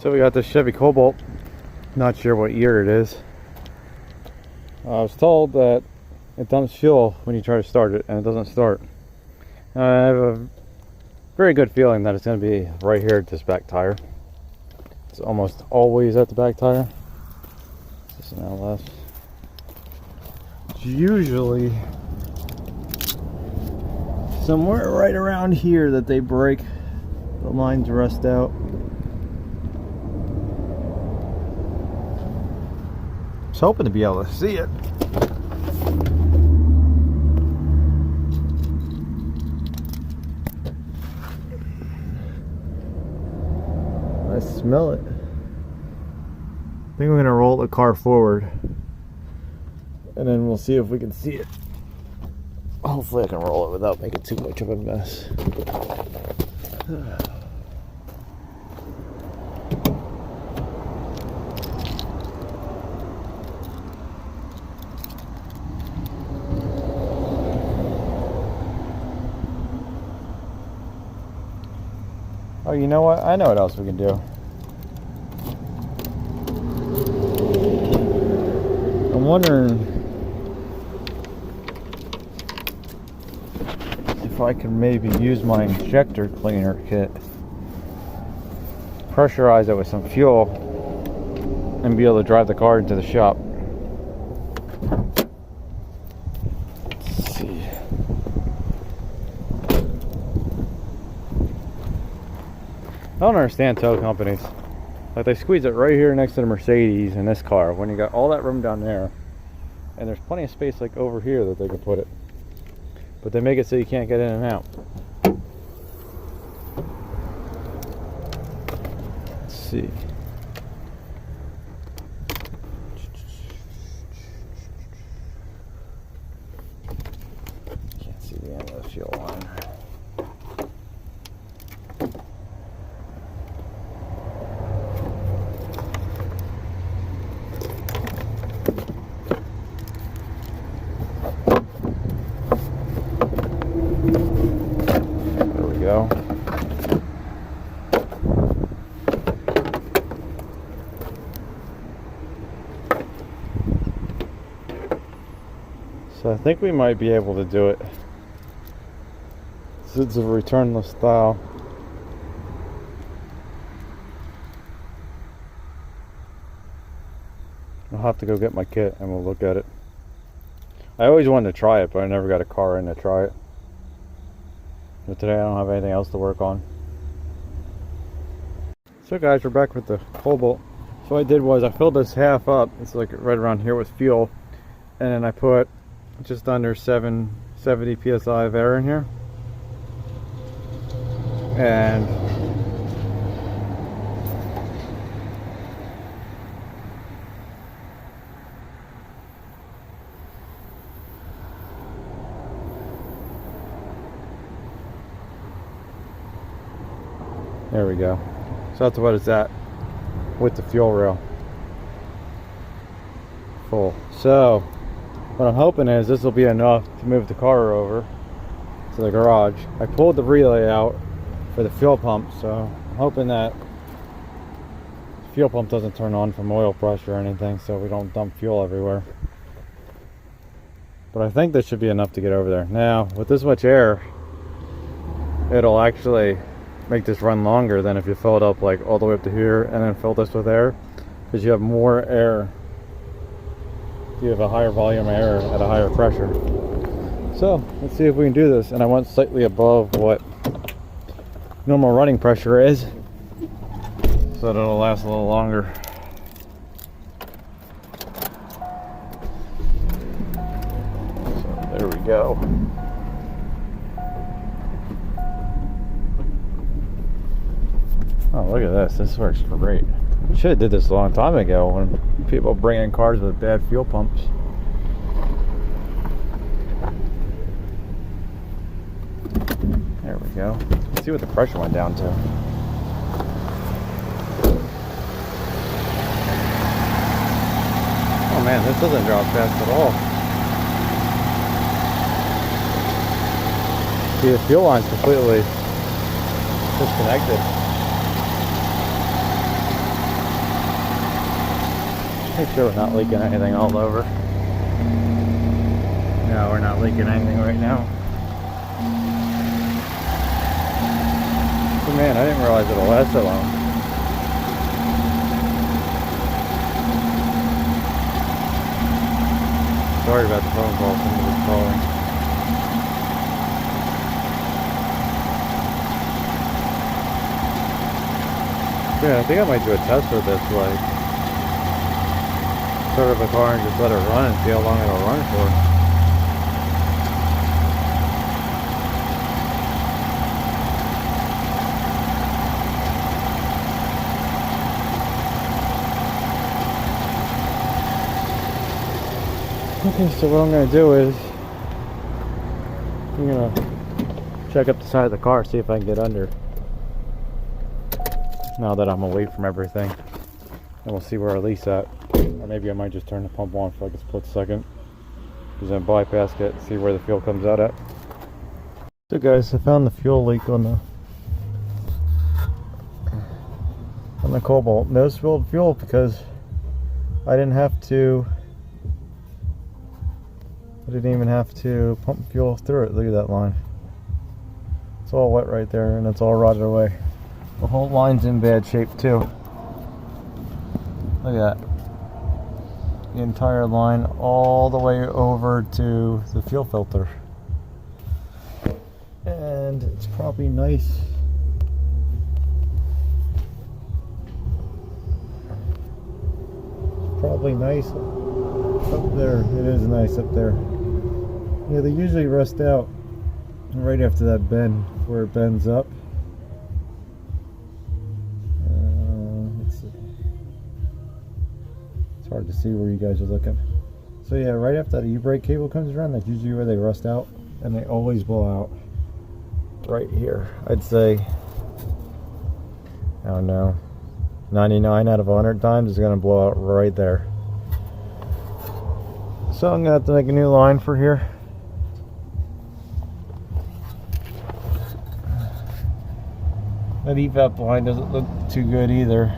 So we got this Chevy Cobalt, not sure what year it is. I was told that it dumps fuel when you try to start it and it doesn't start. I have a very good feeling that it's going to be right here at this back tire. It's almost always at the back tire. This is an LS. It's usually somewhere right around here that they break. The lines rust out. I was hoping to be able to see it. I smell it. I think we're gonna roll the car forward and then we'll see if we can see it. Hopefully I can roll it without making too much of a mess. Oh, you know what? I know what else we can do. I'm wondering if I can maybe use my injector cleaner kit, pressurize it with some fuel, and be able to drive the car into the shop. Let's see. I don't understand tow companies. Like, they squeeze it right here next to the Mercedes in this car when you got all that room down there, and there's plenty of space like over here that they can put it, but they make it so you can't get in and out. Let's see. Can't see the end of the fuel line. Go. So I think we might be able to do it. It's a returnless style. I'll have to go get my kit and we'll look at it. I always wanted to try it, but I never got a car in to try it. But today I don't have anything else to work on. So guys, we're back with the Cobalt. So what I did was I filled this half up. It's like right around here with fuel. And then I put just under 770 psi of air in here. And there we go. So that's what it's at with the fuel rail full. So what I'm hoping is this will be enough to move the car over to the garage. I pulled the relay out for the fuel pump, so I'm hoping that the fuel pump doesn't turn on from oil pressure or anything, so we don't dump fuel everywhere. But I think this should be enough to get over there. Now with this much air, it'll actually make this run longer than if you fill it up like all the way up to here and then fill this with air, because you have more air. You have a higher volume of air at a higher pressure. So let's see if we can do this. And I went slightly above what normal running pressure is, so that it'll last a little longer. So there we go. Oh, look at this. This works great. Should have did this a long time ago when people bring in cars with bad fuel pumps. There we go. Let's see what the pressure went down to. Oh man, this doesn't drop fast at all. See, the fuel line's completely disconnected. Make sure we're not leaking anything all over. No, we're not leaking anything right now. Oh man, I didn't realize it'll last so long. Sorry about the phone call, somebody was calling. Yeah, I think I might do a test with this, like start up a car and just let it run and see how long it'll run for. Okay, so what I'm going to do is I'm going to check up the side of the car, see if I can get under now that I'm away from everything, and we'll see where our lease at. Or maybe I might just turn the pump on for like a split second, because then bypass it, see where the fuel comes out at. So guys, I found the fuel leak on the Cobalt. No spilled fuel because I didn't even have to pump fuel through it. Look at that line. It's all wet right there, and it's all rotted away. The whole line's in bad shape too. Look at that. The entire line all the way over to the fuel filter. And it's probably nice. Probably nice up there. It is nice up there. Yeah, they usually rust out right after that bend, where it bends up. It's hard to see where you guys are looking. So yeah, right after that E-brake cable comes around, that's usually where they rust out, and they always blow out right here. I'd say, I don't know, 99 out of 100 times is going to blow out right there. So I'm going to have to make a new line for here. That Evap line doesn't look too good either.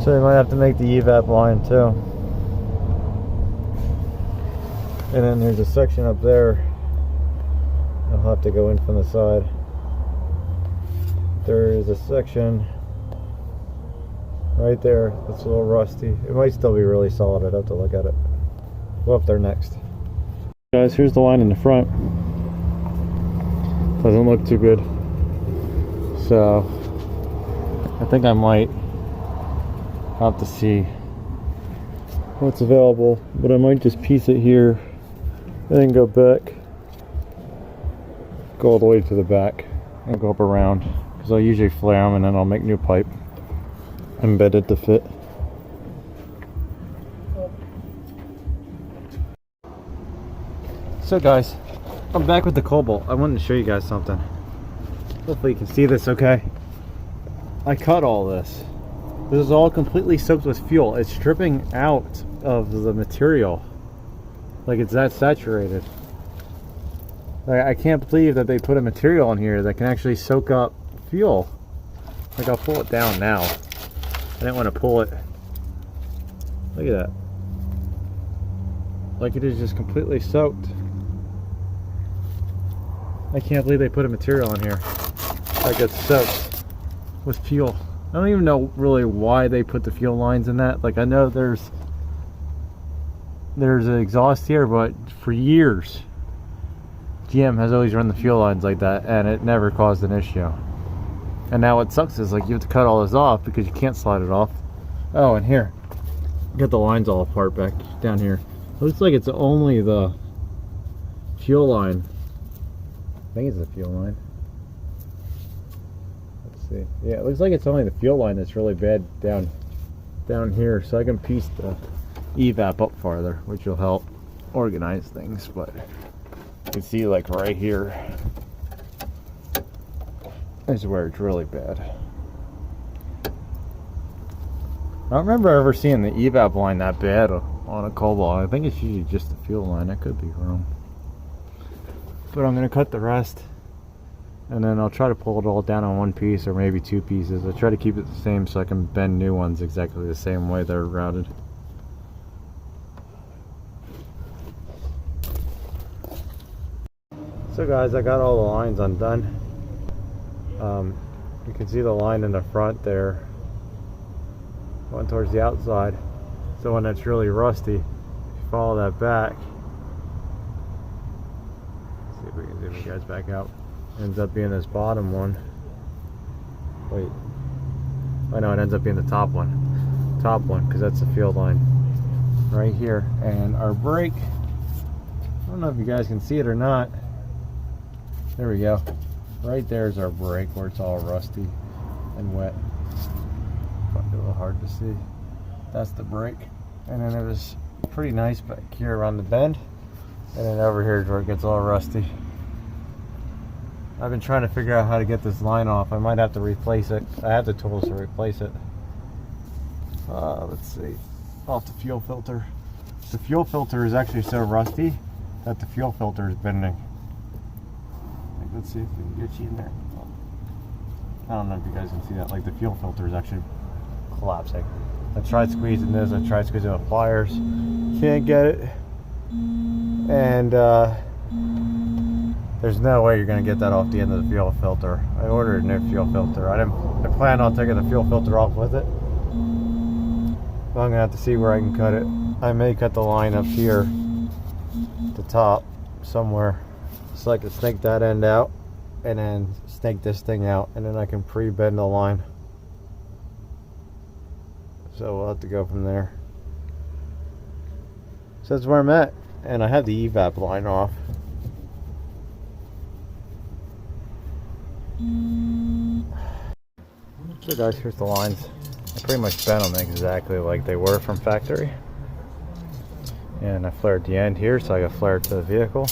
So I might have to make the Evap line too. And then there's a section up there. I'll have to go in from the side. There is a section right there that's a little rusty. It might still be really solid. I'd have to look at it. Go up there next. Guys, here's the line in the front. Doesn't look too good. So I think I might have to see what's available, but I might just piece it here and then go back, go all the way to the back and go up around, because I'll usually flare them and then I'll make new pipe embedded to fit. So guys, I'm back with the Cobalt. I wanted to show you guys something. Hopefully you can see this okay. I cut all this. This is all completely soaked with fuel. It's dripping out of the material. Like, it's that saturated. Like, I can't believe that they put a material in here that can actually soak up fuel. Like, I'll pull it down now. I didn't want to pull it. Look at that. Like, it is just completely soaked. I can't believe they put a material in here that gets soaked with fuel. I don't even know really why they put the fuel lines in that. Like, I know there's an exhaust here, but for years GM has always run the fuel lines like that, and it never caused an issue. And now what sucks is, like, you have to cut all this off because you can't slide it off. Oh, and here, get the lines all apart back down here. Looks like it's only the fuel line. I think it's the fuel line. Let's see. Yeah, it looks like it's only the fuel line that's really bad down here. So I can piece the Evap up farther, which will help organize things. But you can see, like, right here is where it's really bad. I don't remember ever seeing the Evap line that bad on a Cobalt. I think it's usually just the fuel line. I could be wrong. But I'm going to cut the rest, and then I'll try to pull it all down on one piece or maybe two pieces. I'll try to keep it the same so I can bend new ones exactly the same way they're routed. So guys, I got all the lines undone. You can see the line in the front there going towards the outside. So when it's really rusty, if you follow that back, see if we can zoom you guys back out, ends up being this bottom one. Wait, oh no, it ends up being the top one because that's the field line right here. And our brake, I don't know if you guys can see it or not. There we go. Right there's our brake where it's all rusty and wet. Might be a little hard to see. That's the brake. And then it was pretty nice back here around the bend. And then over here is where it gets all rusty. I've been trying to figure out how to get this line off. I might have to replace it. I have the tools to replace it. Let's see. Off the fuel filter. The fuel filter is actually so rusty that the fuel filter is bending. Let's see if we can get you in there. I don't know if you guys can see that. Like the fuel filter is actually collapsing. I tried squeezing this. I tried squeezing with pliers. Can't get it. And there's no way you're gonna get that off the end of the fuel filter. I ordered a new fuel filter. I plan on taking the fuel filter off with it. So I'm gonna have to see where I can cut it. I may cut the line up here, at the top, somewhere. So I can snake that end out and then snake this thing out, and then I can pre-bend the line. So we'll have to go from there. So that's where I'm at, and I have the Evap line off. So guys, here's the lines. I pretty much bent them exactly like they were from factory. And I flared the end here so I got flared to the vehicle.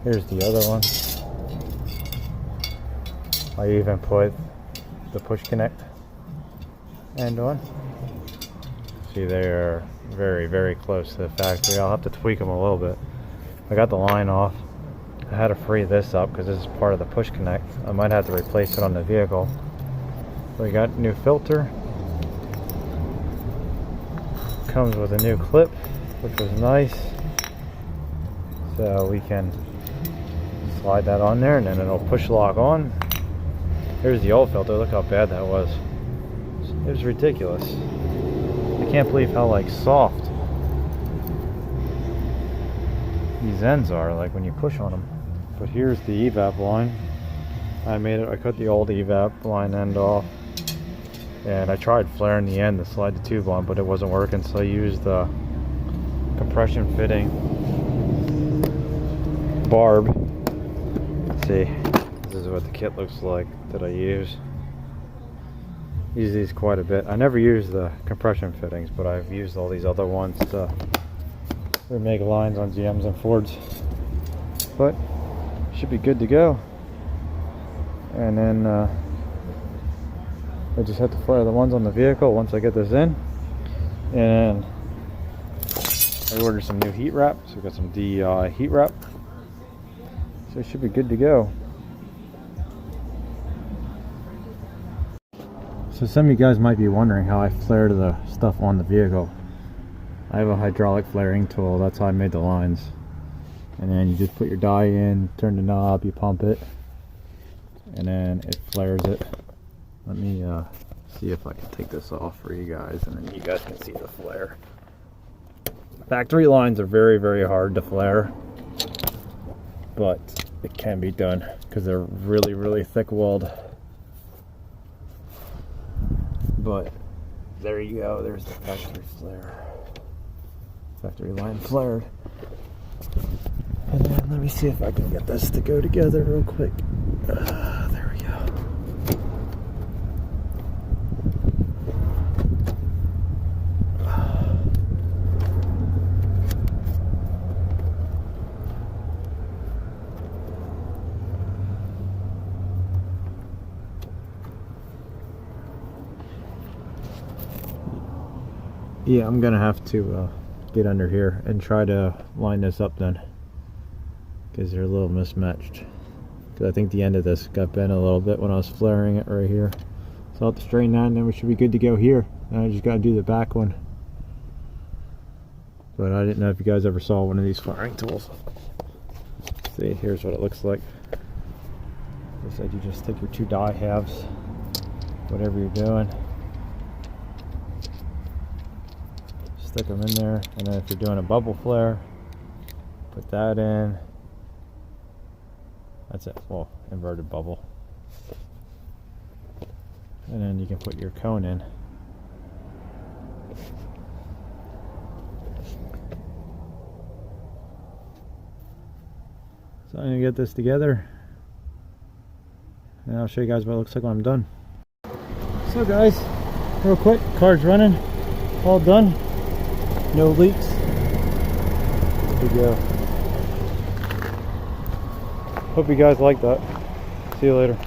Here's the other one. I even put the push connect end on. See, they are very, very close to the factory. I'll have to tweak them a little bit. I got the line off. I had to free this up because this is part of the push connect. I might have to replace it on the vehicle. We got a new filter. Comes with a new clip, which was nice. So we can slide that on there and then it'll push lock on. Here's the old filter. Look how bad that was. It was ridiculous. I can't believe how like soft these ends are, like when you push on them. But here's the Evap line. I cut the old Evap line end off, and I tried flaring the end to slide the tube on, but it wasn't working, so I used the compression fitting barb. Let's see, this is what the kit looks like that I use. Use these quite a bit. I never use the compression fittings, but I've used all these other ones to make lines on GMs and Fords. But should be good to go. And then I just have to flare the ones on the vehicle once I get this in. And I ordered some new heat wrap, so we got some DEI heat wrap. So it should be good to go. So some of you guys might be wondering how I flare the stuff on the vehicle. I have a hydraulic flaring tool, that's how I made the lines. And then you just put your die in, turn the knob, you pump it, and then it flares it. Let me see if I can take this off for you guys, and then you guys can see the flare. Factory lines are very, very hard to flare, but it can be done because they're really, really thick walled. But there you go, there's the factory flare. Factory line flared. And then let me see if I can get this to go together real quick. There we go. Yeah, I'm gonna have to get under here and try to line this up then, because they're a little mismatched. Because I think the end of this got bent a little bit when I was flaring it right here. So I'll have to straighten that, and then we should be good to go here. And I just gotta do the back one. But I didn't know if you guys ever saw one of these flaring tools. See, here's what it looks like. Like I said, you just take your two die halves, whatever you're doing, stick them in there, and then if you're doing a bubble flare, put that in. That's it. Well, inverted bubble. And then you can put your cone in. So I'm going to get this together, and I'll show you guys what it looks like when I'm done. So guys, real quick, car's running, all done, no leaks, good to go. Hope you guys like that. See you later.